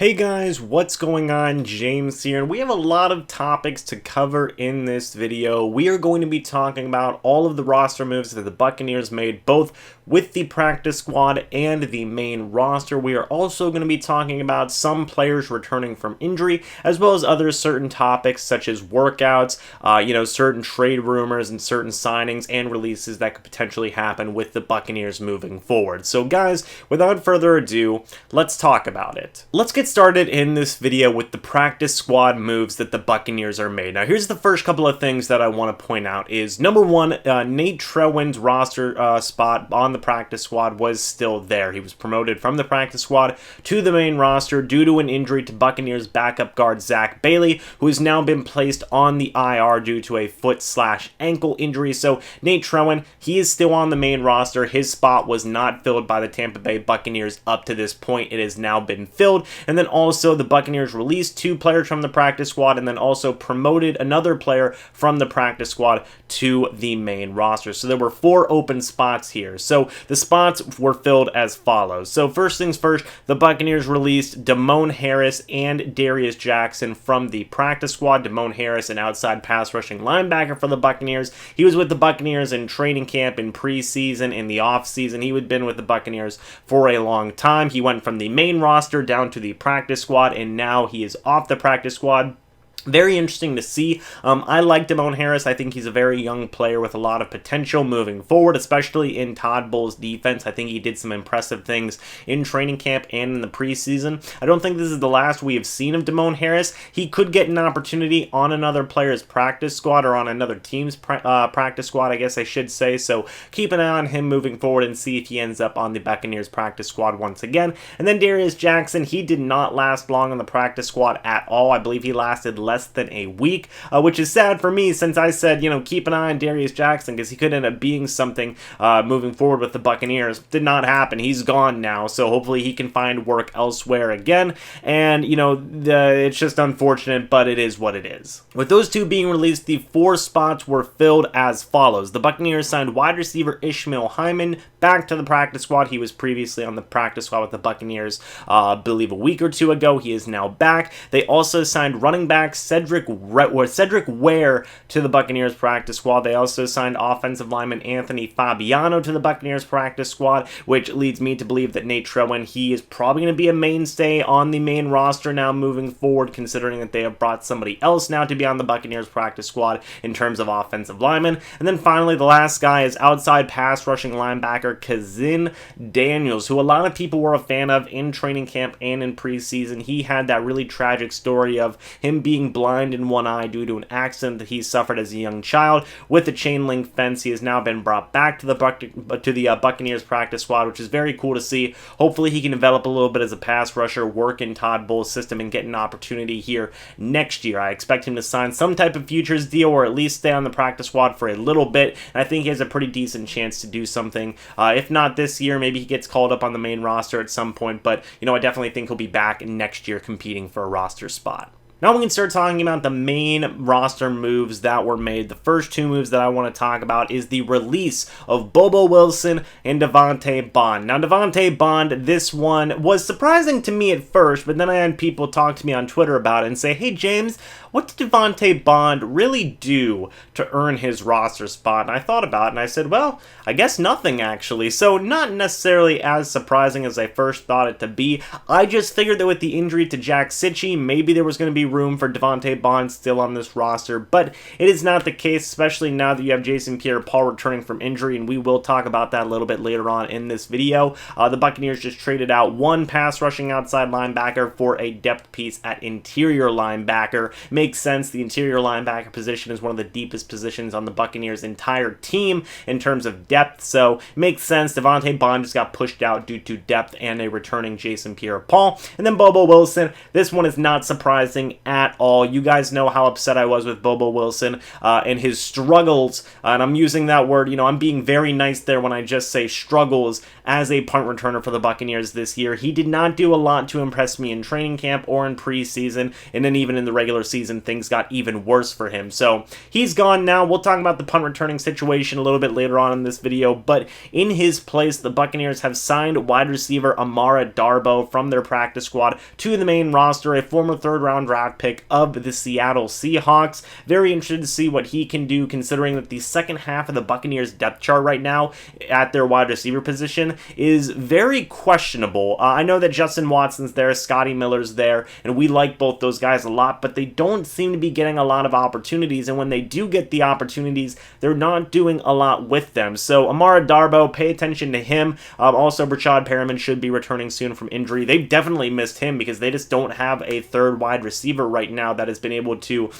Hey guys, what's going on? James here, and we have a lot of topics to cover in this video. We are going to be talking about all of the roster moves that the Buccaneers made, both with the practice squad and the main roster. We are also going to be talking about some players returning from injury, as well as other certain topics such as workouts, certain trade rumors and certain signings and releases that could potentially happen with the Buccaneers moving forward. So guys, without further ado, let's talk about it. Let's get started in this video with the practice squad moves that the Buccaneers are made. Now here's the first couple of things that I want to point out is number one, Nate Trewin's roster spot on the practice squad was still there. He was promoted from the practice squad to the main roster due to an injury to Buccaneers backup guard Zach Bailey, who has now been placed on the IR due to a foot/ankle injury. So Nate Trewin, he is still on the main roster. His spot was not filled by the Tampa Bay Buccaneers up to this point. It has now been filled. And then also the Buccaneers released 2 players from the practice squad and then also promoted another player from the practice squad to the main roster. So there were 4 open spots here. So the spots were filled as follows. So first things first, the Buccaneers released Damone Harris and Darius Jackson from the practice squad. Damone Harris, an outside pass rushing linebacker for the Buccaneers. He was with the Buccaneers in training camp, in preseason, in the offseason. He had been with the Buccaneers for a long time. He went from the main roster down to the practice squad, and now he is off the practice squad. Very interesting to see. I like Damone Harris. I think he's a very young player with a lot of potential moving forward, especially in Todd Bowles' defense. I think he did some impressive things in training camp and in the preseason. I don't think this is the last we have seen of Damone Harris. He could get an opportunity on another player's practice squad or on another team's practice squad, I guess I should say. So keep an eye on him moving forward and see if he ends up on the Buccaneers practice squad once again. And then Darius Jackson, he did not last long on the practice squad at all. I believe he lasted less than a week, which is sad for me since I said, keep an eye on Darius Jackson because he could end up being something moving forward with the Buccaneers. Did not happen. He's gone now, so hopefully he can find work elsewhere again. And, it's just unfortunate, but it is what it is. With those 2 being released, the 4 spots were filled as follows. The Buccaneers signed wide receiver Ishmael Hyman back to the practice squad. He was previously on the practice squad with the Buccaneers, I believe a week or 2 ago. He is now back. They also signed running back Cedric Ware to the Buccaneers practice squad. They also signed offensive lineman Anthony Fabiano to the Buccaneers practice squad, which leads me to believe that Nate Trewin, he is probably going to be a mainstay on the main roster now moving forward, considering that they have brought somebody else now to be on the Buccaneers practice squad in terms of offensive linemen. And then finally, the last guy is outside pass rushing linebacker Kazin Daniels, who a lot of people were a fan of in training camp and in preseason. He had that really tragic story of him being blind in one eye due to an accident that he suffered as a young child with a chain link fence. He has now been brought back to the Buccaneers practice squad, which is very cool to see. Hopefully he can develop a little bit as a pass rusher, work in Todd Bowles' system, and get an opportunity here next year. I expect him to sign some type of futures deal or at least stay on the practice squad for a little bit, and I think he has a pretty decent chance to do something. If not this year, maybe he gets called up on the main roster at some point, but I definitely think he'll be back next year competing for a roster spot. Now we can start talking about the main roster moves that were made. The first 2 moves that I want to talk about is the release of Bobo Wilson and Devontae Bond. Now Devontae Bond, this one was surprising to me at first, but then I had people talk to me on Twitter about it and say, hey James, what did Devontae Bond really do to earn his roster spot? And I thought about it and I said, well, I guess nothing actually. So not necessarily as surprising as I first thought it to be. I just figured that with the injury to Jack Sitchie, maybe there was going to be room for Devontae Bond still on this roster, but it is not the case, especially now that you have Jason Pierre-Paul returning from injury, and we will talk about that a little bit later on in this video. The Buccaneers just traded out 1 pass rushing outside linebacker for a depth piece at interior linebacker. Makes sense. The interior linebacker position is one of the deepest positions on the Buccaneers' entire team in terms of depth, so makes sense. Devontae Bond just got pushed out due to depth and a returning Jason Pierre-Paul. And then Bobo Wilson, this one is not surprising working at all. You guys know how upset I was with Bobo Wilson and his struggles, and I'm using that word, you know, I'm being very nice there when I just say struggles as a punt returner for the Buccaneers this year. He did not do a lot to impress me in training camp or in preseason, and then even in the regular season, things got even worse for him. So he's gone now. We'll talk about the punt returning situation a little bit later on in this video, but in his place, the Buccaneers have signed wide receiver Amara Darboh from their practice squad to the main roster, a former third-round draft pick of the Seattle Seahawks. Very interested to see what he can do, considering that the second half of the Buccaneers depth chart right now at their wide receiver position is very questionable. I know that Justin Watson's there, Scotty Miller's there, and we like both those guys a lot, but they don't seem to be getting a lot of opportunities, and when they do get the opportunities, they're not doing a lot with them. So Amara Darboh, pay attention to him. Also, Brashad Perriman should be returning soon from injury. They've definitely missed him because they just don't have a third wide receiver right now that has been able to,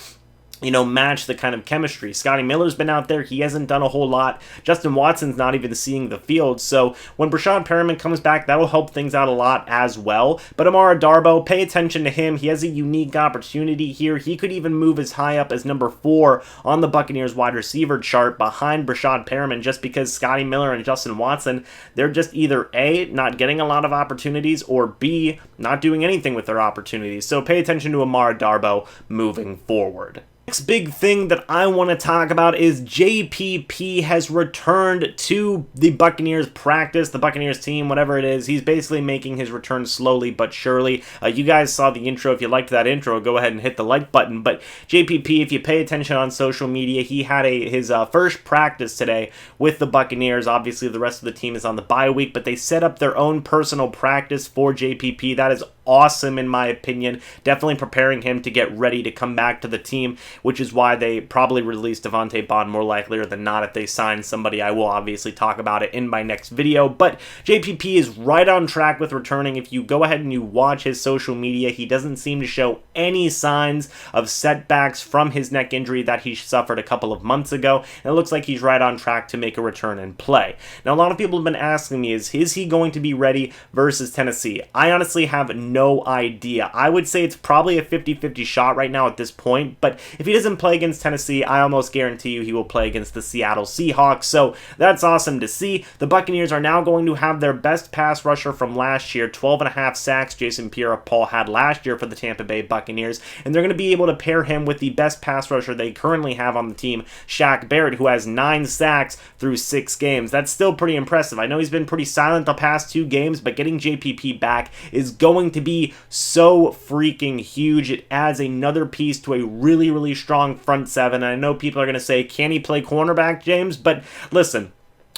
you know, match the kind of chemistry. Scotty Miller's been out there. He hasn't done a whole lot. Justin Watson's not even seeing the field. So when Brashad Perriman comes back, that'll help things out a lot as well. But Amara Darboh, pay attention to him. He has a unique opportunity here. He could even move as high up as number 4 on the Buccaneers wide receiver chart behind Brashad Perriman, just because Scotty Miller and Justin Watson, they're just either A, not getting a lot of opportunities, or B, not doing anything with their opportunities. So pay attention to Amara Darboh moving forward. Next big thing that I want to talk about is JPP has returned to the Buccaneers practice, the Buccaneers team, whatever it is. He's basically making his return slowly but surely. You guys saw the intro. If you liked that intro, go ahead and hit the like button. But JPP, if you pay attention on social media, he had his first practice today with the Buccaneers. Obviously, the rest of the team is on the bye week, but they set up their own personal practice for JPP. That is awesome in my opinion. Definitely preparing him to get ready to come back to the team, which is why they probably released Devontae Bond more likelier than not. If they sign somebody, I will obviously talk about it in my next video. But JPP is right on track with returning. If you go ahead and you watch his social media, he doesn't seem to show any signs of setbacks from his neck injury that he suffered a couple of months ago. And it looks like he's right on track to make a return and play. Now, a lot of people have been asking me, is he going to be ready versus Tennessee? I honestly have no idea. I would say it's probably a 50-50 shot right now at this point, but if he doesn't play against Tennessee, I almost guarantee you he will play against the Seattle Seahawks, so that's awesome to see. The Buccaneers are now going to have their best pass rusher from last year, 12.5 sacks Jason Pierre-Paul had last year for the Tampa Bay Buccaneers, and they're going to be able to pair him with the best pass rusher they currently have on the team, Shaq Barrett, who has 9 sacks through 6 games. That's still pretty impressive. I know he's been pretty silent the past 2 games, but getting JPP back is going to be so freaking huge. It adds another piece to a really, really strong front 7. I know people are going to say, can he play cornerback, James? But listen,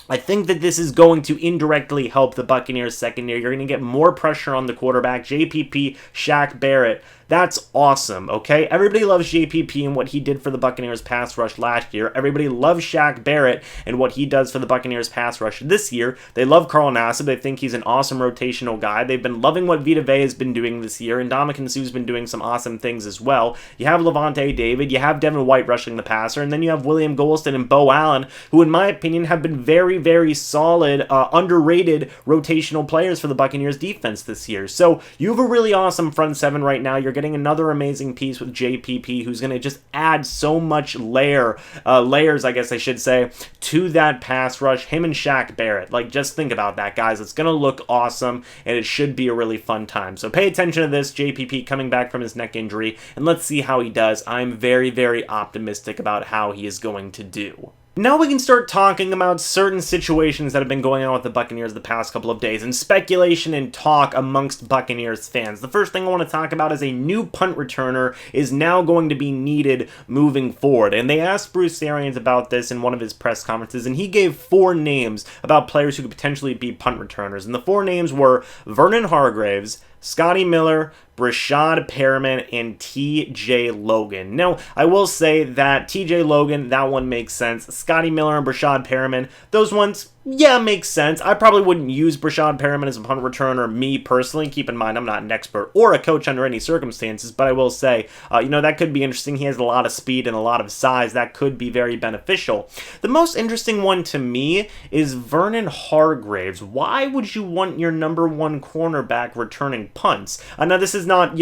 I think that this is going to indirectly help the Buccaneers secondary. You're going to get more pressure on the quarterback. JPP, Shaq Barrett, that's awesome, okay? Everybody loves JPP and what he did for the Buccaneers pass rush last year. Everybody loves Shaq Barrett and what he does for the Buccaneers pass rush this year. They love Carl Nassib. They think he's an awesome rotational guy. They've been loving what Vita Vea has been doing this year, and Ndamukong Suh's been doing some awesome things as well. You have Levante David, you have Devin White rushing the passer, and then you have William Golston and Bo Allen, who in my opinion have been very, very solid, underrated rotational players for the Buccaneers defense this year. So you have a really awesome front 7 right now. You're getting another amazing piece with JPP, who's going to just add so much layers, I guess I should say, to that pass rush. Him and Shaq Barrett, like, just think about that, guys. It's going to look awesome, and it should be a really fun time. So pay attention to this, JPP coming back from his neck injury, and let's see how he does. I'm very, very optimistic about how he is going to do. Now we can start talking about certain situations that have been going on with the Buccaneers the past couple of days, and speculation and talk amongst Buccaneers fans. The first thing I want to talk about is a new punt returner is now going to be needed moving forward. And they asked Bruce Arians about this in one of his press conferences, and he gave 4 names about players who could potentially be punt returners. And the 4 names were Vernon Hargreaves, Scotty Miller, Brashad Perriman, and TJ Logan. Now, I will say that TJ Logan, that one makes sense. Scotty Miller and Brashad Perriman, those ones, Yeah, makes sense. I probably wouldn't use Brashad Perriman as a punt returner, me personally. Keep in mind, I'm not an expert or a coach under any circumstances, but I will say, that could be interesting. He has a lot of speed and a lot of size. That could be very beneficial. The most interesting one to me is Vernon Hargreaves. Why would you want your number one cornerback returning punts? Now, this is not,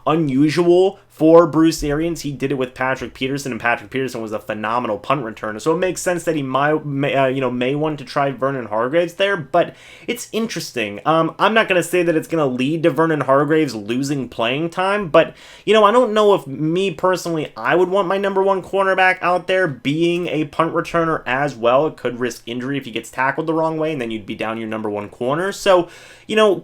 unusual for Bruce Arians. He did it with Patrick Peterson, and Patrick Peterson was a phenomenal punt returner, so it makes sense that he may want to try Vernon Hargreaves there, but it's interesting. I'm not going to say that it's going to lead to Vernon Hargreaves losing playing time, but, I don't know if me personally, I would want my number one cornerback out there being a punt returner as well. It could risk injury if he gets tackled the wrong way, and then you'd be down your number one corner. So,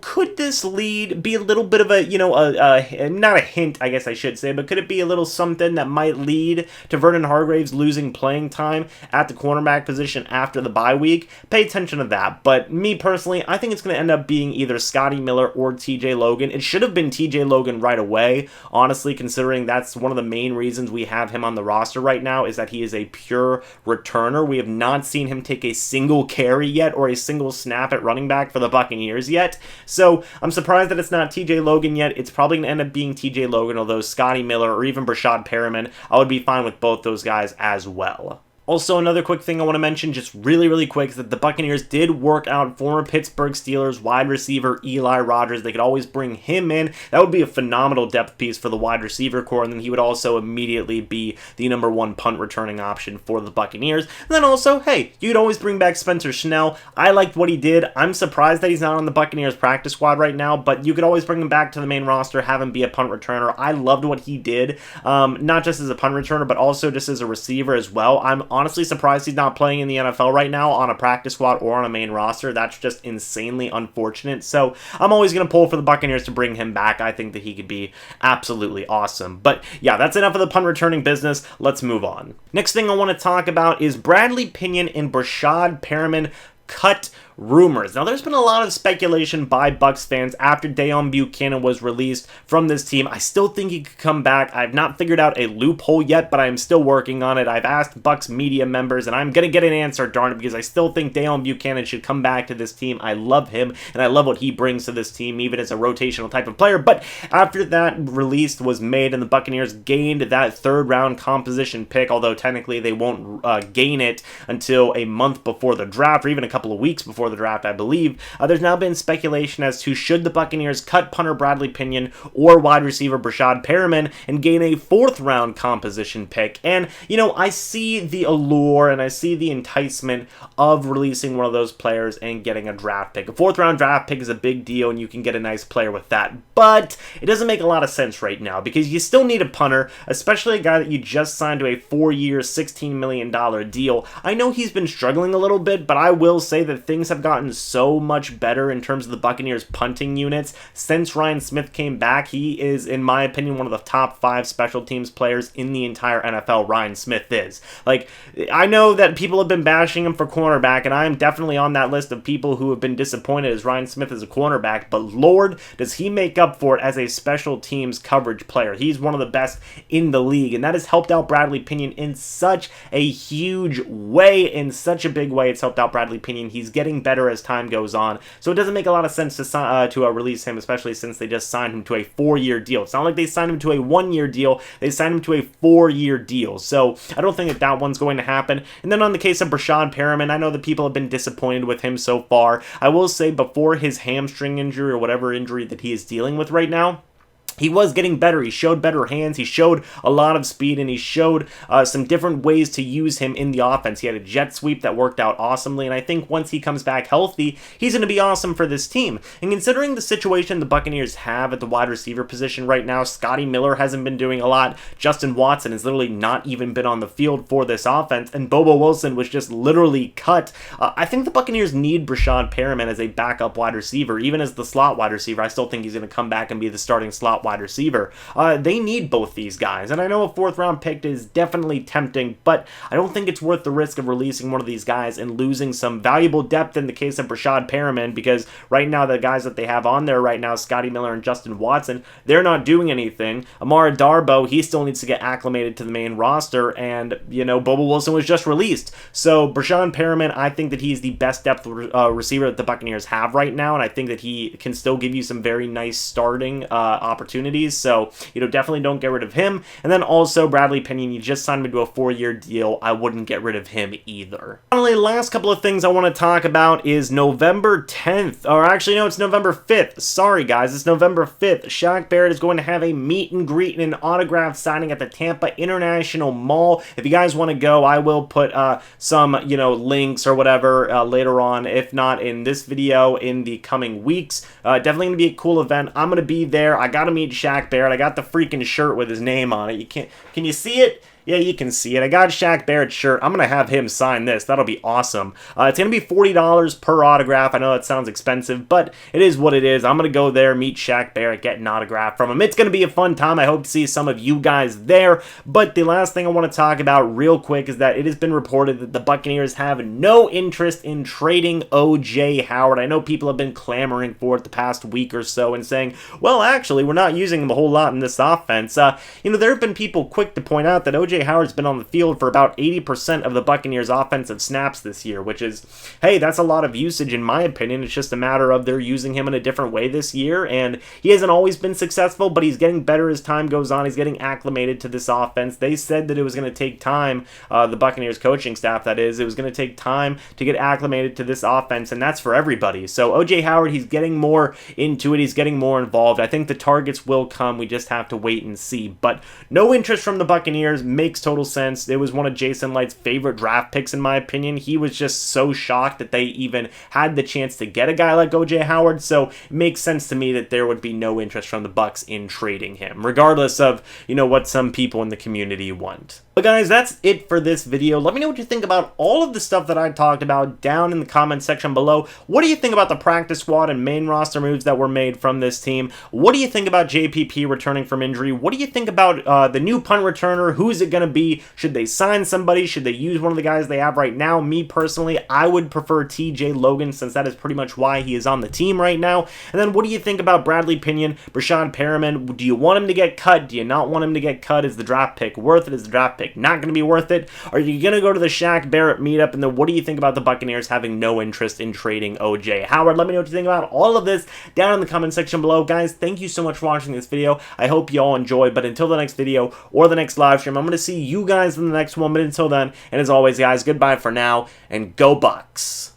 could this be a little bit of not a hint, I guess I should say, but could it be a little something that might lead to Vernon Hargreaves losing playing time at the cornerback position after the bye week? Pay attention to that. But me personally, I think it's going to end up being either Scotty Miller or TJ Logan. It should have been TJ Logan right away, honestly, considering that's one of the main reasons we have him on the roster right now, is that he is a pure returner. We have not seen him take a single carry yet or a single snap at running back for the Buccaneers yet. So I'm surprised that it's not TJ Logan yet. It's probably going to end up being TJ Logan, although Scotty Miller or even Brashad Perriman, I would be fine with both those guys as well. Also, another quick thing I want to mention, just really quick, is that the Buccaneers did work out former Pittsburgh Steelers wide receiver Eli Rogers. They could always bring him in. That would be a phenomenal depth piece for the wide receiver core, and then he would also immediately be the number one punt returning option for the Buccaneers. And then also, hey, you could always bring back Spencer Schnell. I liked what he did. I'm surprised that he's not on the Buccaneers practice squad right now, but you could always bring him back to the main roster, have him be a punt returner. I loved what he did, not just as a punt returner, but also just as a receiver as well. I'm honestly surprised he's not playing in the NFL right now on a practice squad or on a main roster. That's just insanely unfortunate. So I'm always going to pull for the Buccaneers to bring him back. I think that he could be absolutely awesome. But yeah, that's enough of the punt returning business. Let's move on. Next thing I want to talk about is Bradley Pinion and Brashad Perriman cut rumors. Now, there's been a lot of speculation by Bucs fans after Deone Bucannon was released from this team. I still think he could come back. I've not figured out a loophole yet, but I am still working on it. I've asked Bucs media members, and I'm going to get an answer, darn it, because I still think Deone Bucannon should come back to this team. I love him, and I love what he brings to this team, even as a rotational type of player. But after that release was made and the Buccaneers gained that third-round composition pick, although technically they won't gain it until a month before the draft, or even a couple of weeks before the draft, I believe. There's now been speculation as to should the Buccaneers cut punter Bradley Pinion or wide receiver Brashad Perriman and gain a fourth-round composition pick. And, I see the allure and I see the enticement of releasing one of those players and getting a draft pick. A fourth-round draft pick is a big deal, and you can get a nice player with that. But it doesn't make a lot of sense right now because you still need a punter, especially a guy that you just signed to a 4-year, $16 million deal. I know he's been struggling a little bit, but I will say that things have gotten so much better in terms of the Buccaneers punting units since Ryan Smith came back. He is, in my opinion, one of the top 5 special teams players in the entire NFL. Ryan Smith is. I know that people have been bashing him for cornerback, and I am definitely on that list of people who have been disappointed as Ryan Smith is a cornerback, but Lord, does he make up for it as a special teams coverage player. He's one of the best in the league, and that has helped out Bradley Pinion in such a huge way, in such a big way. It's helped out Bradley Pinion. He's getting better as time goes on, so it doesn't make a lot of sense to release him, especially since they just signed him to a 4-year deal. It's not like they signed him to a 1-year deal, they signed him to a 4-year deal, so I don't think that one's going to happen. And then on the case of Brashad Perriman, I know that people have been disappointed with him so far. I will say, before his hamstring injury or whatever injury that he is dealing with right now, he was getting better. He showed better hands. He showed a lot of speed, and he showed some different ways to use him in the offense. He had a jet sweep that worked out awesomely, and I think once he comes back healthy, he's going to be awesome for this team. And considering the situation the Buccaneers have at the wide receiver position right now, Scotty Miller hasn't been doing a lot. Justin Watson has literally not even been on the field for this offense, and Bobo Wilson was just literally cut. I think the Buccaneers need Brashad Perriman as a backup wide receiver. Even as the slot wide receiver, I still think he's going to come back and be the starting slot wide receiver. They need both these guys, and I know a 4th-round pick is definitely tempting, but I don't think it's worth the risk of releasing one of these guys and losing some valuable depth in the case of Brashad Perriman, because right now the guys that they have on there right now, Scotty Miller and Justin Watson, they're not doing anything. Amara Darboh, he still needs to get acclimated to the main roster, and, you know, Bobo Wilson was just released. So Brashad Perriman, I think that he's the best depth receiver that the Buccaneers have right now, and I think that he can still give you some very nice starting opportunities. So, you know, definitely don't get rid of him. And then also Bradley Pinion, you just signed him to a 4-year deal. I wouldn't get rid of him either. Finally, last couple of things I want to talk about is November 10th, or actually no, it's November 5th. Sorry guys, it's November 5th. Shaq Barrett is going to have a meet and greet and an autograph signing at the Tampa International Mall. If you guys want to go, I will put some, you know, links or whatever later on, if not in this video, in the coming weeks. Definitely going to be a cool event. I'm going to be there. I got to meet Shaq Barrett. I got the freaking shirt with his name on it. Can you see it? Yeah, you can see it. I got a Shaq Barrett shirt. I'm going to have him sign this. That'll be awesome. It's going to be $40 per autograph. I know that sounds expensive, but it is what it is. I'm going to go there, meet Shaq Barrett, get an autograph from him. It's going to be a fun time. I hope to see some of you guys there. But the last thing I want to talk about real quick is that it has been reported that the Buccaneers have no interest in trading O.J. Howard. I know people have been clamoring for it the past week or so and saying, well, actually, we're not using him a whole lot in this offense. You know, there have been people quick to point out that O.J. Howard's been on the field for about 80% of the Buccaneers' offensive snaps this year, which is, hey, that's a lot of usage in my opinion. It's just a matter of they're using him in a different way this year, and he hasn't always been successful, but he's getting better as time goes on. He's getting acclimated to this offense. They said that it was going to take time, the Buccaneers coaching staff, that is, it was going to take time to get acclimated to this offense, and that's for everybody. So O.J. Howard, he's getting more into it. He's getting more involved. I think the targets will come. We just have to wait and see, but no interest from the Buccaneers makes total sense. It was one of Jason Light's favorite draft picks in my opinion. He was just so shocked that they even had the chance to get a guy like O.J. Howard, so it makes sense to me that there would be no interest from the Bucs in trading him, regardless of, you know, what some people in the community want. But guys, that's it for this video. Let me know what you think about all of the stuff that I talked about down in the comment section below. What do you think about the practice squad and main roster moves that were made from this team? What do you think about JPP returning from injury? What do you think about the new punt returner? Who is it going to be? Should they sign somebody? Should they use one of the guys they have right now? Me personally, I would prefer TJ Logan, since that is pretty much why he is on the team right now. And then what do you think about Bradley Pinion, Brashad Perriman? Do you want him to get cut? Do you not want him to get cut? Is the draft pick worth it? Is the draft pick not going to be worth it? Are you going to go to the Shaq Barrett meetup? And then what do you think about the Buccaneers having no interest in trading O.J. Howard? Let me know what you think about all of this down in the comment section below. Guys, thank you so much for watching this video. I hope you all enjoyed, but until the next video or the next live stream, I'm going to see you guys in the next one. But until then, and as always, guys, goodbye for now, and go Bucs!